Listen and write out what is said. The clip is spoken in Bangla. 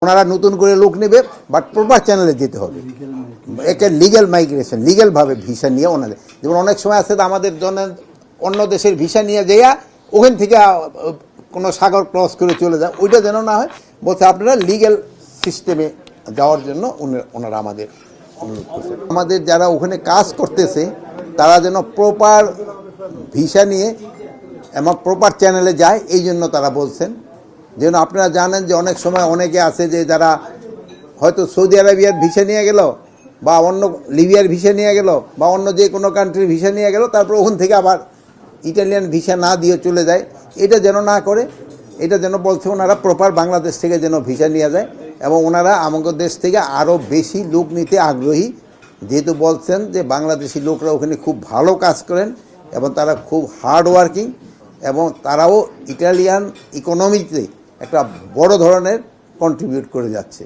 ওনারা নতুন করে লোক নেবে, বাট প্রপার চ্যানেলে যেতে হবে, একটা লিগ্যাল মাইগ্রেশন, লিগ্যালভাবে ভিসা নিয়ে ওনাদের। যেমন অনেক সময় আছে তো আমাদের জন্য অন্য দেশের ভিসা নিয়ে যাইয়া ওখান থেকে কোনো সাগর ক্রস করে চলে যায়, ওইটা যেন না হয়। বলছে আপনারা লিগ্যাল সিস্টেমে যাওয়ার জন্য ওনারা আমাদের অনুরোধ করছে। আমাদের যারা ওখানে কাজ করতেছে তারা যেন প্রপার ভিসা নিয়ে এবং প্রপার চ্যানেলে যায়, এই জন্য তারা বলছেন। যেন আপনারা জানেন যে অনেক সময় অনেকে আছে যে যারা হয়তো সৌদি আরবিয়ার ভিসা নিয়ে গেল, বা অন্য লিবিয়ার ভিসা নিয়ে গেল, বা অন্য যে কোনো কান্ট্রির ভিসা নিয়ে গেল, তারপর ওখান থেকে আবার ইটালিয়ান ভিসা না দিয়ে চলে যায়। এটা যেন না করে, এটা যেন বলছে ওনারা প্রপার বাংলাদেশ থেকে যেন ভিসা নিয়ে যায়, এবং ওনারা আমাদের দেশ থেকে আরও বেশি লোক নিতে আগ্রহী, যেহেতু বলছেন যে বাংলাদেশি লোকরা ওখানে খুব ভালো কাজ করেন এবং তারা খুব হার্ড ওয়ার্কিং, এবং তারাও ইটালিয়ান ইকোনমিতে একটা বড় ধরনের কন্ট্রিবিউট করে যাচ্ছে।